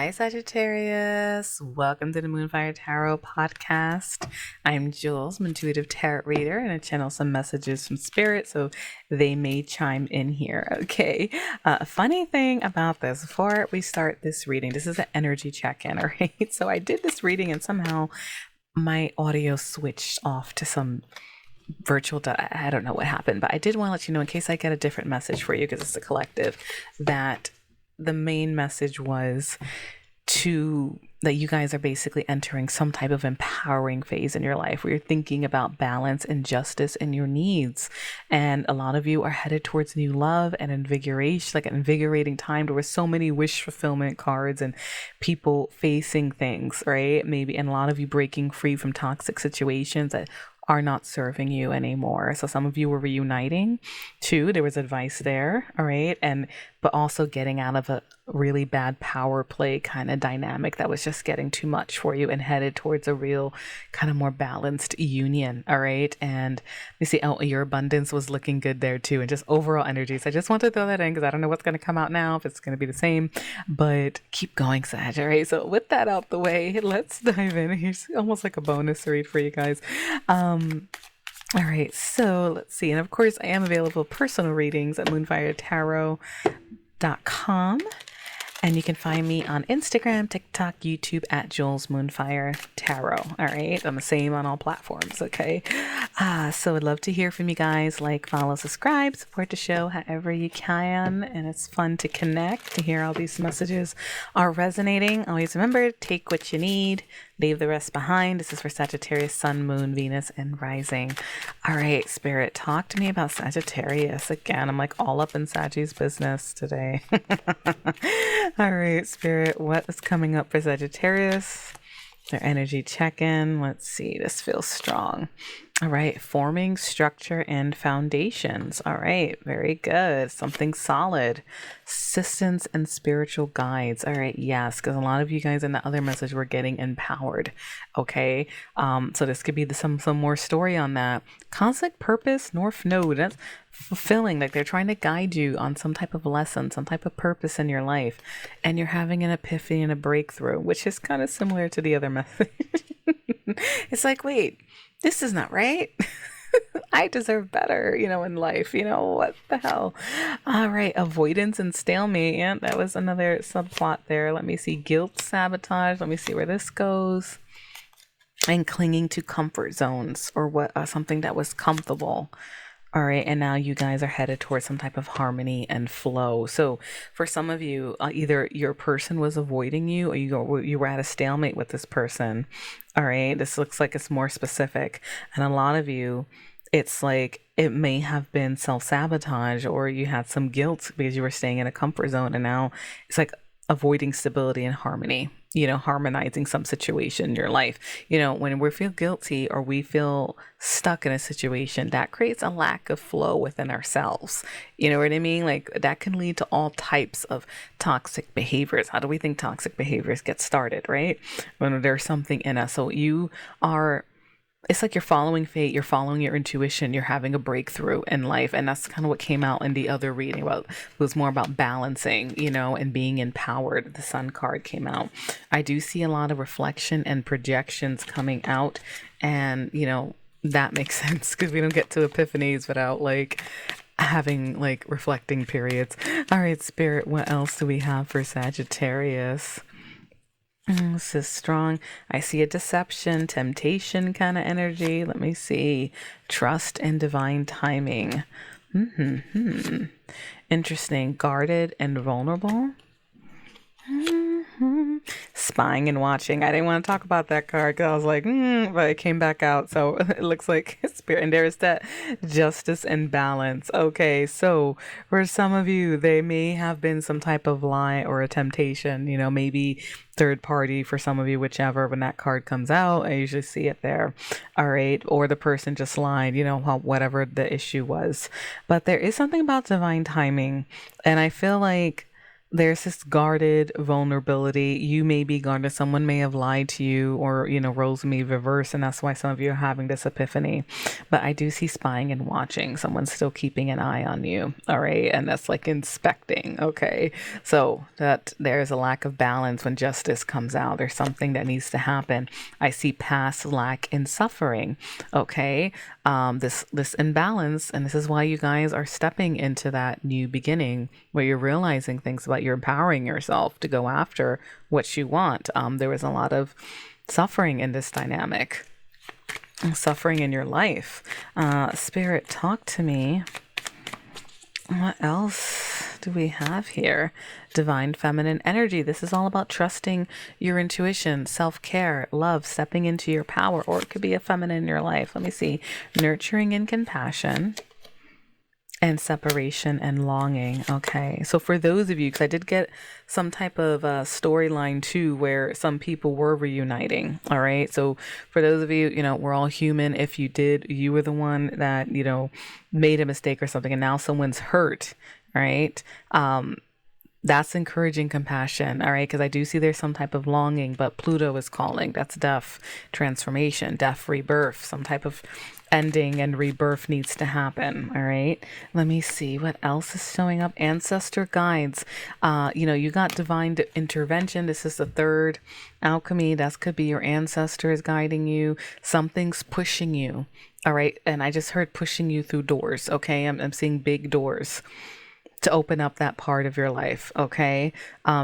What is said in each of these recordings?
Hi, Sagittarius. Welcome to the Moonfire Tarot podcast. I'm Jules, I'm an intuitive tarot reader, and I channel some messages from spirit so they may chime in here. Okay. Funny thing about this, before we start this reading, this is an energy check-in, all right? So I did this reading and somehow my audio switched off to some virtual I don't know what happened, but I did want to let you know, in case I get a different message for you, because it's a collective, that the main message was that you guys are basically entering some type of empowering phase in your life where you're thinking about balance and justice in your needs. And a lot of you are headed towards new love and invigoration, like an invigorating time. There were so many wish fulfillment cards and people facing things, right? Maybe, and a lot of you breaking free from toxic situations that are not serving you anymore. So some of you were reuniting too. There was advice there. All right. But also getting out of a really bad power play kind of dynamic that was just getting too much for you and headed towards a real kind of more balanced union. All right. And you see, your abundance was looking good there too. And just overall energy. So I just want to throw that in because I don't know what's going to come out now, if it's going to be the same, but keep going, Sag. All right. So with that out the way, let's dive in. Here's almost like a bonus read for you guys. All right, so let's see. And of course, I am available personal readings at moonfiretarot.com. And you can find me on Instagram, TikTok, YouTube at Jules Moonfire Tarot. All right. I'm the same on all platforms. Okay. So I'd love to hear from you guys. Like, follow, subscribe, support the show however you can. And it's fun to connect, to hear all these messages are resonating. Always remember, take what you need, leave the rest behind. This is for Sagittarius, Sun, Moon, Venus, and Rising. All right, Spirit, talk to me about Sagittarius. Again, I'm like all up in Saggy's business today. All right, Spirit, what is coming up for Sagittarius? Their energy check-in. Let's see, this feels strong. All right, forming structure and foundations. All right, very good. Something solid. Assistance and spiritual guides. All right, yes, because a lot of you guys in the other message were getting empowered. Okay, so this could be some more story on that. Cosmic purpose, North Node. That's fulfilling, like they're trying to guide you on some type of lesson, some type of purpose in your life, and you're having an epiphany and a breakthrough, which is kind of similar to the other message. It's like, wait, this is not right. I deserve better, in life. What the hell? All right. Avoidance and stalemate. Yeah, that was another subplot there. Let me see. Guilt, sabotage. Let me see where this goes. And clinging to comfort zones or something that was comfortable. All right, and now you guys are headed towards some type of harmony and flow. So for some of you, either your person was avoiding you or you were at a stalemate with this person. All right, this looks like it's more specific. And a lot of you, it's like it may have been self-sabotage or you had some guilt because you were staying in a comfort zone. And now it's like avoiding stability and harmony, harmonizing some situation in your life. When we feel guilty or we feel stuck in a situation, that creates a lack of flow within ourselves. You know what I mean? Like that can lead to all types of toxic behaviors. How do we think toxic behaviors get started, right? When there's something in us. So it's like you're following fate, you're following your intuition, you're having a breakthrough in life. And that's kind of what came out in the other reading. It was more about balancing, and being empowered. The Sun card came out. I do see a lot of reflection and projections coming out. And, that makes sense because we don't get to epiphanies without having reflecting periods. All right, Spirit, what else do we have for Sagittarius? This is strong. I see a deception, temptation kind of energy. Let me see. Trust and divine timing. Interesting. Guarded and vulnerable. Spying and watching. I didn't want to talk about that card because I was like, but it came back out. So it looks like spirit. And there's that justice and balance. Okay, so for some of you, they may have been some type of lie or a temptation, maybe third party for some of you, whichever. When that card comes out, I usually see it there. All right. Or the person just lied, whatever the issue was. But there is something about divine timing. And I feel like there's this guarded vulnerability. You may be guarded. Someone may have lied to you, or, roles may reverse. And that's why some of you are having this epiphany. But I do see spying and watching. Someone's still keeping an eye on you. All right. And that's like inspecting. Okay. So that there's a lack of balance when justice comes out. There's something that needs to happen. I see past lack in suffering. Okay. This imbalance. And this is why you guys are stepping into that new beginning where you're realizing things about, you're empowering yourself to go after what you want. There was a lot of suffering in this dynamic, suffering in your life. Spirit, talk to me. What else do we have here? Divine feminine energy. This is all about trusting your intuition, self-care, love, stepping into your power, or it could be a feminine in your life. Let me see. Nurturing and compassion. And separation and longing. Okay. So for those of you, because I did get some type of storyline too, where some people were reuniting. All right. So for those of you, we're all human. If you were the one that, made a mistake or something, and now someone's hurt. Right. That's encouraging compassion. All right. Because I do see there's some type of longing, but Pluto is calling. That's death, transformation, death, rebirth, some type of ending and rebirth needs to happen. All right. Let me see what else is showing up. Ancestor guides. You got divine intervention. This is the third alchemy. That could be your ancestors guiding you. Something's pushing you. All right. And I just heard pushing you through doors. Okay. I'm seeing big doors to open up that part of your life. Okay.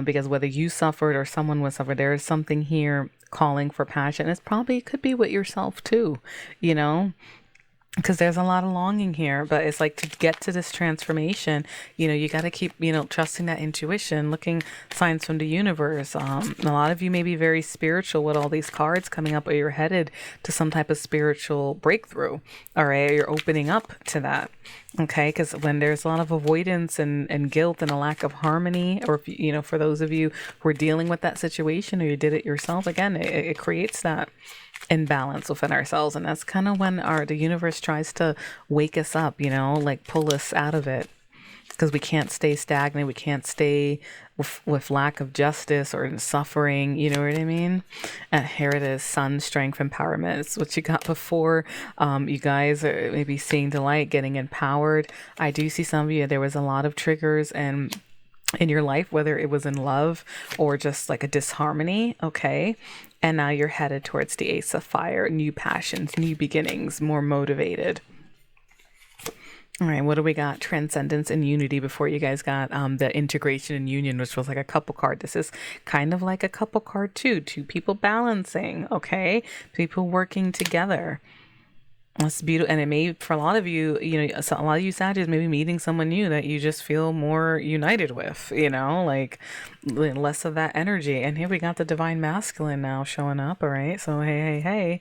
Because whether you suffered or someone was suffered, there is something here calling for passion. It's probably could be with yourself too, because there's a lot of longing here. But it's like, to get to this transformation, you got to keep, trusting that intuition, looking signs from the universe. A lot of you may be very spiritual with all these cards coming up, or you're headed to some type of spiritual breakthrough. All right. You're opening up to that. Okay. Because when there's a lot of avoidance and guilt and a lack of harmony, or if, for those of you who are dealing with that situation, or you did it yourself, again, it creates that imbalance within ourselves. And that's kind of when the universe tries to wake us up, like pull us out of it, because we can't stay stagnant. We can't stay with lack of justice or suffering. You know what I mean? And here it is, sun, strength, empowerment. It's what you got before. You guys are maybe seeing the light, getting empowered. I do see some of you, there was a lot of triggers and in your life, whether it was in love or just like a disharmony. Okay. And now you're headed towards the Ace of Fire, new passions, new beginnings, more motivated. All right, what do we got? Transcendence and unity. Before you guys got the integration and union, which was like a couple card. This is kind of like a couple card too. Two people balancing, okay? People working together. That's beautiful. And it may, for a lot of you, a lot of you Sagittarius may be meeting someone new that you just feel more united with, like less of that energy. And here we got the divine masculine now showing up. All right. So, hey.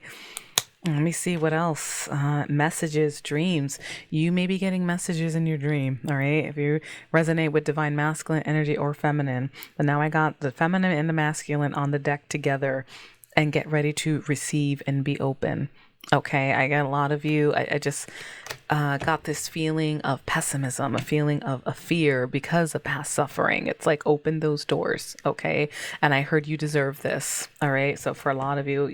Let me see what else. Messages, dreams. You may be getting messages in your dream. All right. If you resonate with divine masculine energy or feminine. But now I got the feminine and the masculine on the deck together, and get ready to receive and be open. Okay, I got a lot of you. I just got this feeling of pessimism, a feeling of a fear because of past suffering. It's like, open those doors, okay? And I heard you deserve this, all right? So for a lot of you,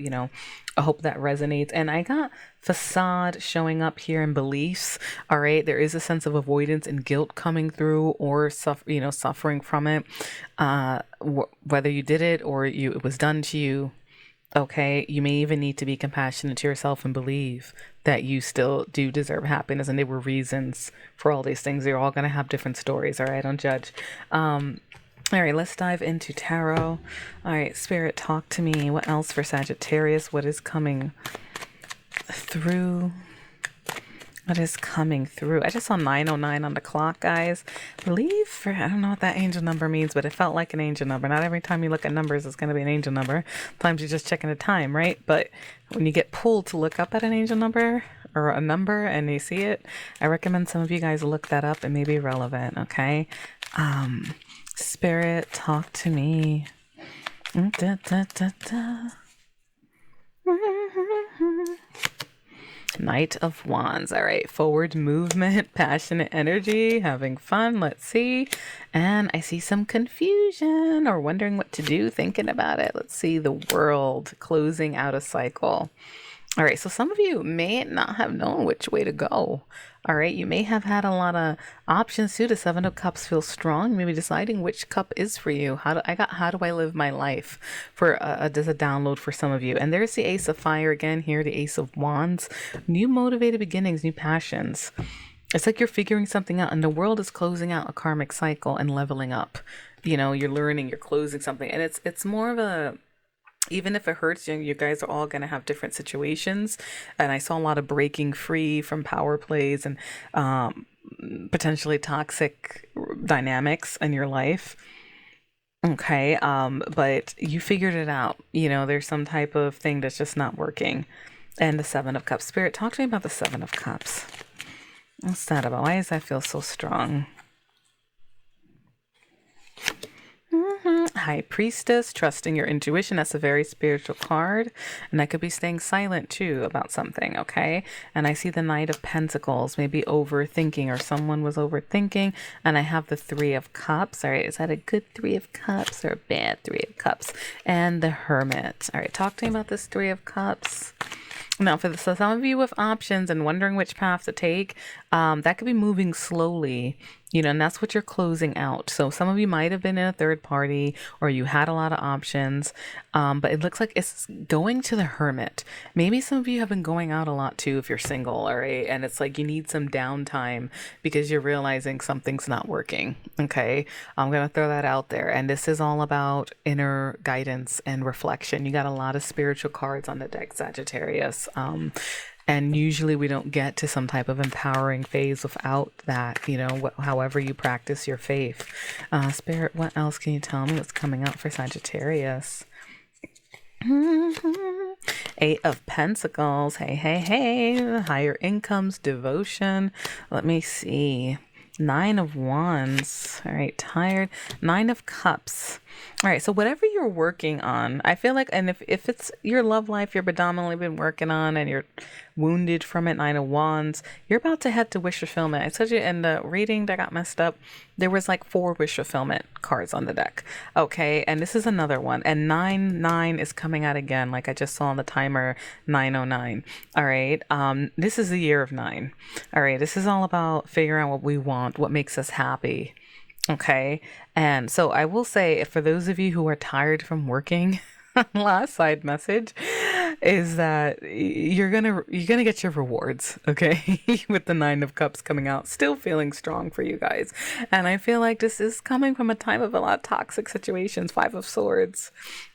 I hope that resonates. And I got facade showing up here in beliefs, all right? There is a sense of avoidance and guilt coming through, or suffering from it, whether you did it or it was done to you. Okay, you may even need to be compassionate to yourself and believe that you still do deserve happiness, and there were reasons for all these things. You're all going to have different stories, all right? Don't judge. All right, let's dive into tarot. All right, Spirit, talk to me. What else for Sagittarius? What is coming through? What is coming through? I just saw 9:09 on the clock, guys. I don't know what that angel number means, but it felt like an angel number. Not every time you look at numbers, it's going to be an angel number. Sometimes you're just checking the time, right? But when you get pulled to look up at an angel number or a number and you see it, I recommend some of you guys look that up. It may be relevant, okay? Spirit, talk to me. Knight of Wands. All right, forward movement, passionate energy, having fun. Let's see. And I see some confusion or wondering what to do, thinking about it. Let's see. The World, closing out a cycle. All right, so some of you may not have known which way to go. All right, you may have had a lot of options too. The Seven of Cups feels strong. Maybe deciding which cup is for you. How do I live my life? For there's a download for some of you. And there's the Ace of Fire again here, the Ace of Wands. New motivated beginnings, new passions. It's like you're figuring something out, and the world is closing out a karmic cycle and leveling up. You know, you're learning, you're closing something, and it's more of a, even if it hurts you, you guys are all going to have different situations. And I saw a lot of breaking free from power plays and potentially toxic dynamics in your life. Okay. But you figured it out. You know, there's some type of thing that's just not working. And the Seven of Cups. Spirit, talk to me about the Seven of Cups. What's that about? Why does that feel so strong? High Priestess, trusting your intuition. That's a very spiritual card. And that could be staying silent too about something, okay? And I see the Knight of Pentacles, maybe overthinking, or someone was overthinking. And I have the Three of Cups. All right, is that a good Three of Cups or a bad Three of Cups? And the Hermit. All right, talk to me about this Three of Cups. Now, so some of you with options and wondering which path to take, that could be moving slowly, you know, and that's what you're closing out. So some of you might have been in a third party, or you had a lot of options, but it looks like it's going to the Hermit. Maybe some of you have been going out a lot too if you're single, all right? And it's like you need some downtime because you're realizing something's not working, okay? I'm going to throw that out there. And this is all about inner guidance and reflection. You got a lot of spiritual cards on the deck, Sagittarius. And usually we don't get to some type of empowering phase without that, you know, however you practice your faith. Spirit, what else can you tell me what's coming up for Sagittarius? Eight of Pentacles. Hey, hey, hey. Higher incomes, devotion. Let me see. Nine of Wands. All right, tired. Nine of Cups. All right, so whatever you're working on, I feel like, and if it's your love life you're predominantly been working on and you're wounded from it, Nine of Wands, you're about to head to wish fulfillment. I told you in the reading that got messed up, there was like 4 wish fulfillment cards on the deck. Okay, and this is another one. And 9 is coming out again, like I just saw on the timer, 909. All right, this is the year of 9. All right, this is all about figuring out what we want, what makes us happy. Okay. And so I will say, for those of you who are tired from working, last side message is that you're gonna get your rewards, okay? With the Nine of Cups coming out, still feeling strong for you guys. And I feel like this is coming from a time of a lot of toxic situations. Five of Swords.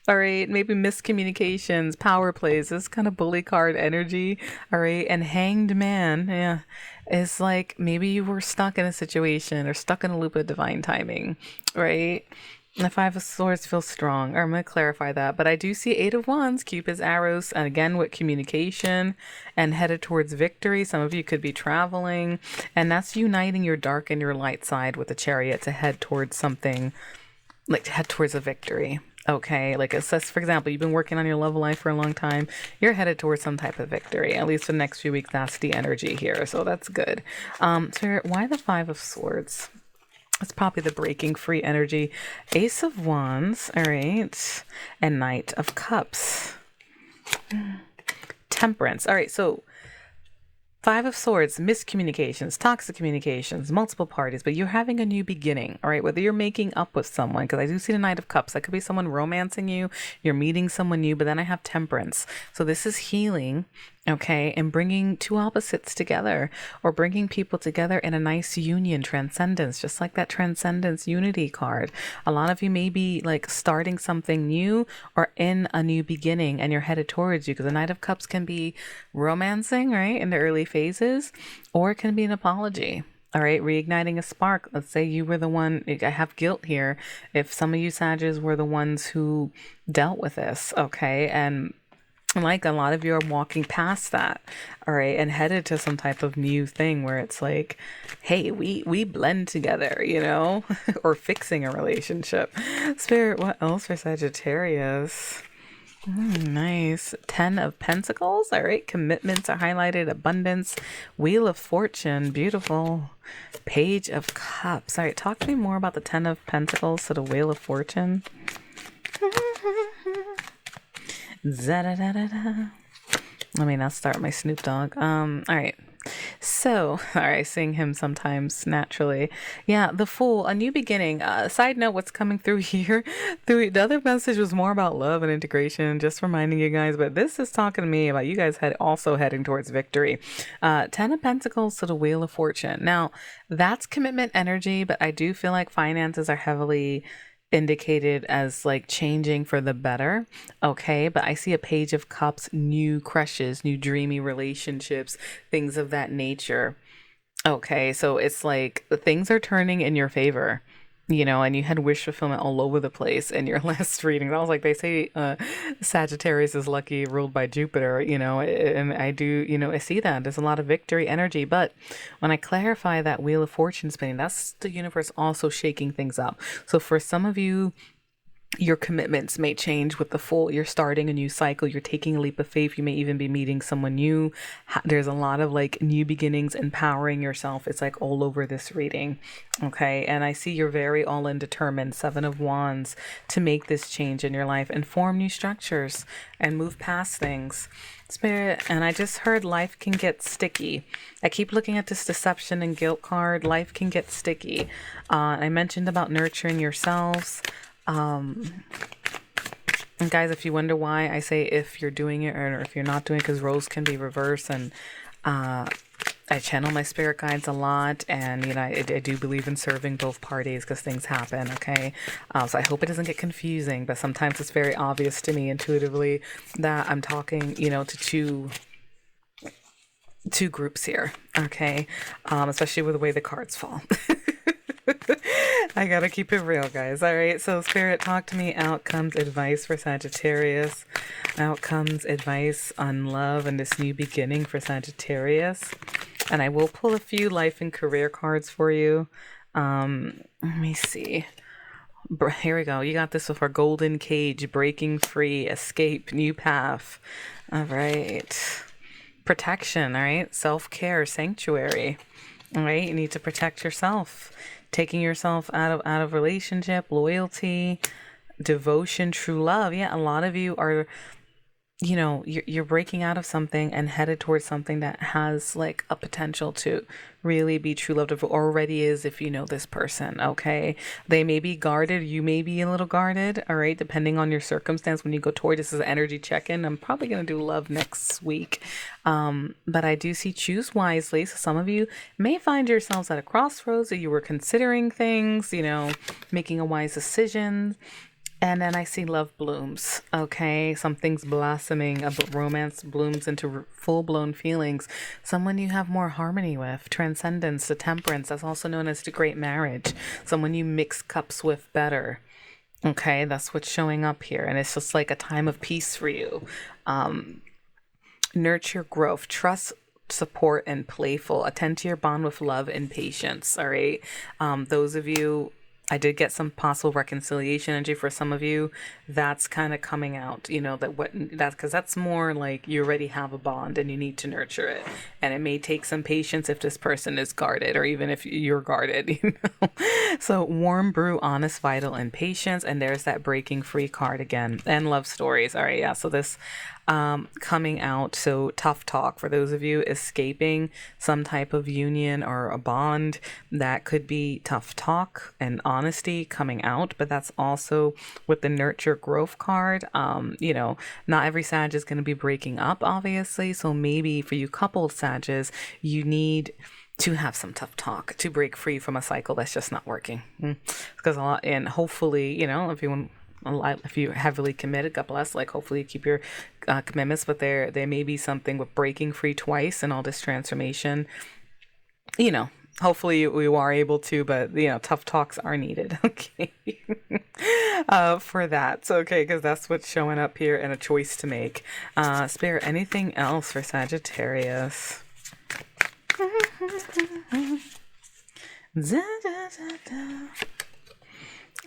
All right, maybe miscommunications, power plays, this kind of bully card energy. All right, and Hanged Man, yeah, is like maybe you were stuck in a situation or stuck in a loop of divine timing, right? The Five of Swords feels strong. Or I'm going to clarify that. But I do see Eight of Wands, Cupid's arrows, and again with communication and headed towards victory. Some of you could be traveling. And that's uniting your dark and your light side with the Chariot to head towards something, like to head towards a victory. Okay, like it says, for example, you've been working on your love life for a long time. You're headed towards some type of victory. At least for the next few weeks, that's the energy here. So that's good. So why the Five of Swords? It's probably the breaking free energy. Ace of Wands, all right, and Knight of Cups. Temperance. All right, so Five of Swords, miscommunications, toxic communications, multiple parties, but you're having a new beginning, all right? Whether you're making up with someone, because I do see the Knight of Cups. That could be someone romancing you, you're meeting someone new, but then I have Temperance. So this is healing, okay, and bringing two opposites together or bringing people together in a nice union, transcendence, just like that Transcendence Unity card. A lot of you may be like starting something new or in a new beginning and you're headed towards you, because the Knight of Cups can be romancing, right, in the early phases, or it can be an apology. All right, reigniting a spark. Let's say you were the one, I have guilt here. If some of you Sages were the ones who dealt with this, okay, and like a lot of you are walking past that, all right, and headed to some type of new thing where it's like, hey, we blend together, you know, or fixing a relationship. Spirit, what else for Sagittarius? Nice. 10 of Pentacles. All right. Commitments are highlighted. Abundance. Wheel of Fortune. Beautiful. Page of Cups. All right. Talk to me more about the 10 of Pentacles to the Wheel of Fortune. Za-da-da-da-da. Let me not start my Snoop Dogg. All right. So, all right, sing him sometimes naturally. Yeah, the Fool, a new beginning. Side note, what's coming through here? Through the other message was more about love and integration, just reminding you guys. But this is talking to me about you guys also heading towards victory. 10 of Pentacles to the Wheel of Fortune. Now, that's commitment energy, but I do feel like finances are heavily indicated as like changing for the better. Okay, but I see a Page of Cups, new crushes, new dreamy relationships, things of that nature. Okay, so it's like things are turning in your favor, and you had wish fulfillment all over the place in your last readings. I was like, they say Sagittarius is lucky, ruled by Jupiter, and I do, I see that. There's a lot of victory energy. But when I clarify that Wheel of Fortune spinning, that's the universe also shaking things up. So for some of you, your commitments may change with the Fool. You're starting a new cycle. You're taking a leap of faith. You may even be meeting someone new. There's a lot of like new beginnings, empowering yourself. It's like all over this reading. Okay. And I see you're very all in, determined, 7 of Wands, to make this change in your life and form new structures and move past things. Spirit, and I just heard life can get sticky. I keep looking at this deception and guilt card. Life can get sticky. I mentioned about nurturing yourselves. And guys, if you wonder why I say if you're doing it or if you're not doing it, because roles can be reversed, and I channel my spirit guides a lot, and I do believe in serving both parties because things happen. Okay, so I hope it doesn't get confusing, but sometimes it's very obvious to me intuitively that I'm talking to two groups here. Okay, especially with the way the cards fall. I gotta keep it real, guys. All right, so Spirit, talk to me. Outcomes, advice for Sagittarius. Outcomes, advice on love and this new beginning for Sagittarius. And I will pull a few life and career cards for you. Let me see. Here we go. You got this with our golden cage, breaking free, escape, new path. All right. Protection, all right? Self-care, sanctuary. All right, you need to protect yourself. Taking yourself out of relationship, loyalty, devotion, true love. Yeah, a lot of you are, you're breaking out of something and headed towards something that has like a potential to really be true love, already is, if you know this person. Okay, they may be guarded, you may be a little guarded. All right, depending on your circumstance. When you go toward this is an energy check-in. I'm probably going to do love next week, but I do see choose wisely. So some of you may find yourselves at a crossroads, that you were considering things, making a wise decision. And then I see love blooms. Okay, something's blossoming. A romance blooms into full-blown feelings. Someone you have more harmony with. Transcendence, the temperance. That's also known as the great marriage. Someone you mix cups with better. Okay, that's what's showing up here. And it's just like a time of peace for you. Nurture growth. Trust, support, and playful. Attend to your bond with love and patience. All right. Those of you, I did get some possible reconciliation energy for some of you. That's kind of coming out, because that's more like you already have a bond and you need to nurture it. And it may take some patience if this person is guarded, or even if you're guarded, So warm brew, honest, vital, and patience. And there's that breaking free card again. And love stories. All right. Yeah. So this coming out. So tough talk for those of you escaping some type of union or a bond, that could be tough talk and honesty coming out. But that's also with the nurture growth card. Not every Sag is going to be breaking up, obviously. So maybe for you coupled Sages, you need to have some tough talk to break free from a cycle that's just not working. Because a lot, and hopefully, if you're heavily committed, God bless, like hopefully you keep your commitments, but there may be something with breaking free twice and all this transformation. Hopefully you are able to, but tough talks are needed. Okay. For that. So, okay, because that's what's showing up here, and a choice to make. Spirit, anything else for Sagittarius?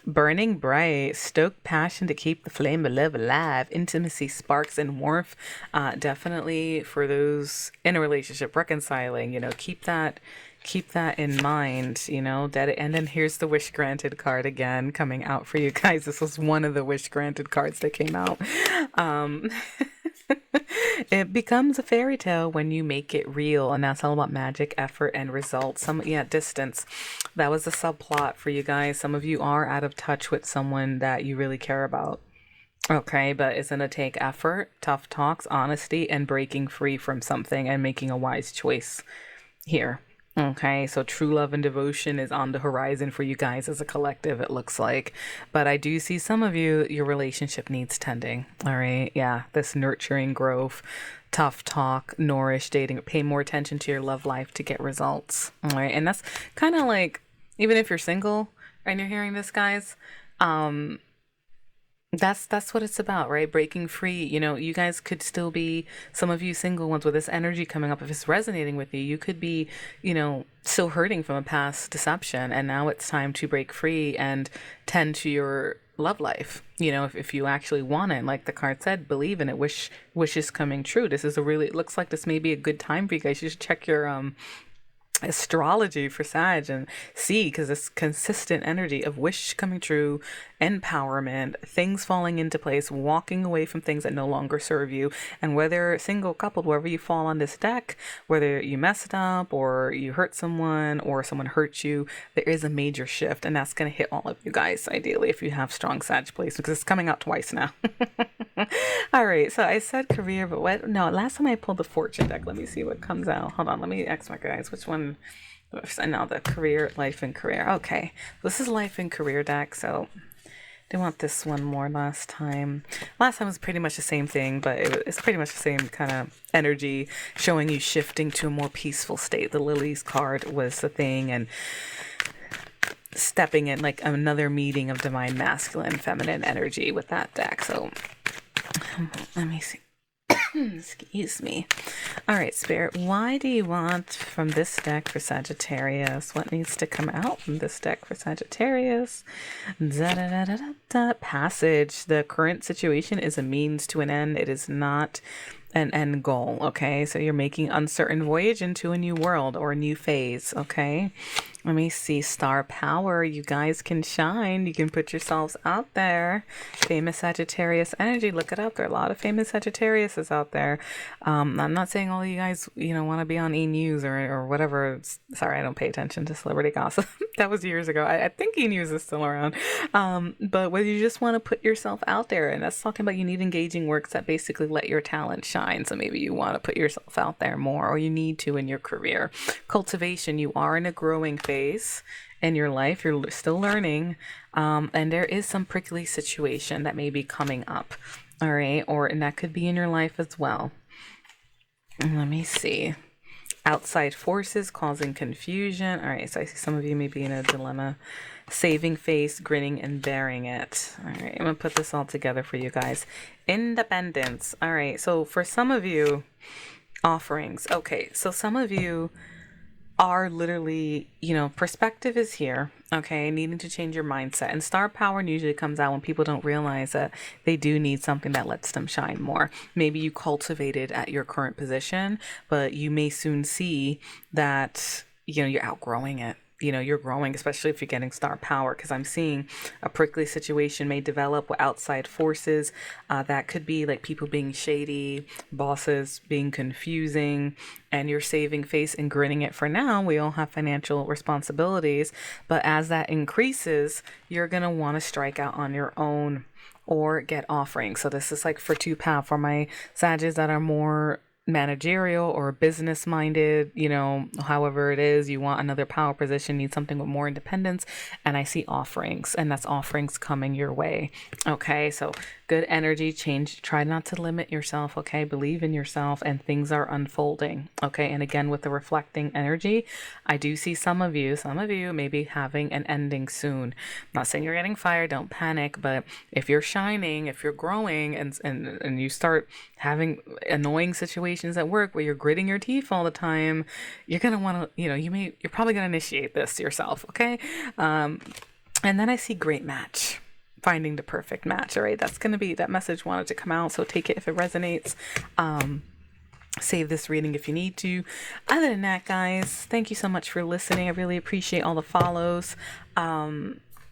Burning bright, stoke passion to keep the flame of love alive. Intimacy, sparks, and warmth. Definitely for those in a relationship, reconciling. Keep that in mind. And then here's the wish granted card again coming out for you guys. This was one of the wish granted cards that came out. Um, It becomes a fairy tale when you make it real, and that's all about magic, effort, and results. Distance. That was a subplot for you guys. Some of you are out of touch with someone that you really care about. Okay, but it's gonna take effort, tough talks, honesty, and breaking free from something and making a wise choice here. Okay, so true love and devotion is on the horizon for you guys as a collective, it looks like. But I do see some of you, your relationship needs tending. All right, yeah, this nurturing growth, tough talk, nourish, dating, pay more attention to your love life to get results. All right, and that's kind of like, even if you're single and you're hearing this, guys, um, that's what it's about, right? Breaking free. You guys could still be, some of you single ones with this energy coming up, if it's resonating with you, you could be, still hurting from a past deception, and now it's time to break free and tend to your love life. If you actually want it, like the card said, believe in it, wishes coming true. This is it looks like this may be a good time for you guys. You should check your astrology for Sag and see, because it's consistent energy of wish coming true, empowerment, things falling into place, walking away from things that no longer serve you. And whether single, coupled, wherever you fall on this deck, whether you messed up or you hurt someone or someone hurt you, there is a major shift, and that's going to hit all of you guys ideally if you have strong Sag placement, because it's coming out twice now. All right, so I said career, but what? No, last time I pulled the fortune deck. Let me see what comes out. Hold on, let me ask my guys which one. I know the career, life, and career. Okay, this is life and career deck. So they want this one more last time. Last time was pretty much the same thing, but it's pretty much the same kind of energy, showing you shifting to a more peaceful state. The lilies card was the thing, and stepping in like another meeting of divine masculine, feminine energy with that deck. So let me see. Excuse me. All right, Spirit, why do you want from this deck for Sagittarius? What needs to come out from this deck for Sagittarius? Passage. The current situation is a means to an end. It is not an end goal. Okay, so you're making uncertain voyage into a new world or a new phase. Okay, let me see. Star power. You guys can shine. You can put yourselves out there. Famous Sagittarius energy. Look it up. There are a lot of famous Sagittariuses out there. I'm not saying all you guys, want to be on E! News or whatever. Sorry, I don't pay attention to celebrity gossip. That was years ago. I think E! News is still around. But whether you just want to put yourself out there, and that's talking about, you need engaging works that basically let your talent shine. So maybe you want to put yourself out there more, or you need to in your career. Cultivation. You are in a growing phase in your life. You're still learning. And there is some prickly situation that may be coming up. All right. And that could be in your life as well. Let me see. Outside forces causing confusion. All right. So I see some of you may be in a dilemma. Saving face, grinning, and bearing it. All right. I'm going to put this all together for you guys. Independence. All right. So for some of you, offerings. Okay. So some of you are literally, perspective is here, okay, needing to change your mindset. And star power usually comes out when people don't realize that they do need something that lets them shine more. Maybe you cultivated at your current position, but you may soon see that, you're outgrowing it. You're growing, especially if you're getting star power, because I'm seeing a prickly situation may develop with outside forces. That could be like people being shady, bosses being confusing, and you're saving face and grinning it for now. We all have financial responsibilities, but as that increases, you're going to want to strike out on your own or get offerings. So this is like for for my Sages that are more managerial or business minded, however it is, you want another power position, need something with more independence, and I see offerings, and that's offerings coming your way. Okay, so good energy, change, try not to limit yourself. Okay, believe in yourself, and things are unfolding. Okay, and again with the reflecting energy, I do see some of you maybe having an ending soon. I'm not saying you're getting fired, don't panic, but if you're shining, if you're growing, and you start having annoying situations at work where you're gritting your teeth all the time, you're gonna want to, you're probably gonna initiate this yourself. Okay, And then I see great match. Finding the perfect match. All right. That's going to be, that message wanted to come out. So take it if it resonates. Save this reading if you need to. Other than that, guys, thank you so much for listening. I really appreciate all the follows.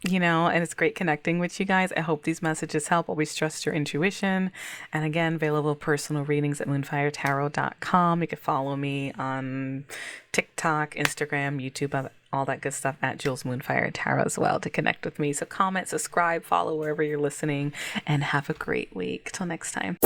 You know, and it's great connecting with you guys. I hope these messages help. Always trust your intuition. And again, available personal readings at moonfiretarot.com. You can follow me on TikTok, Instagram, YouTube, all that good stuff at Jules Moonfire Tarot as well to connect with me. So comment, subscribe, follow wherever you're listening, and have a great week. Till next time.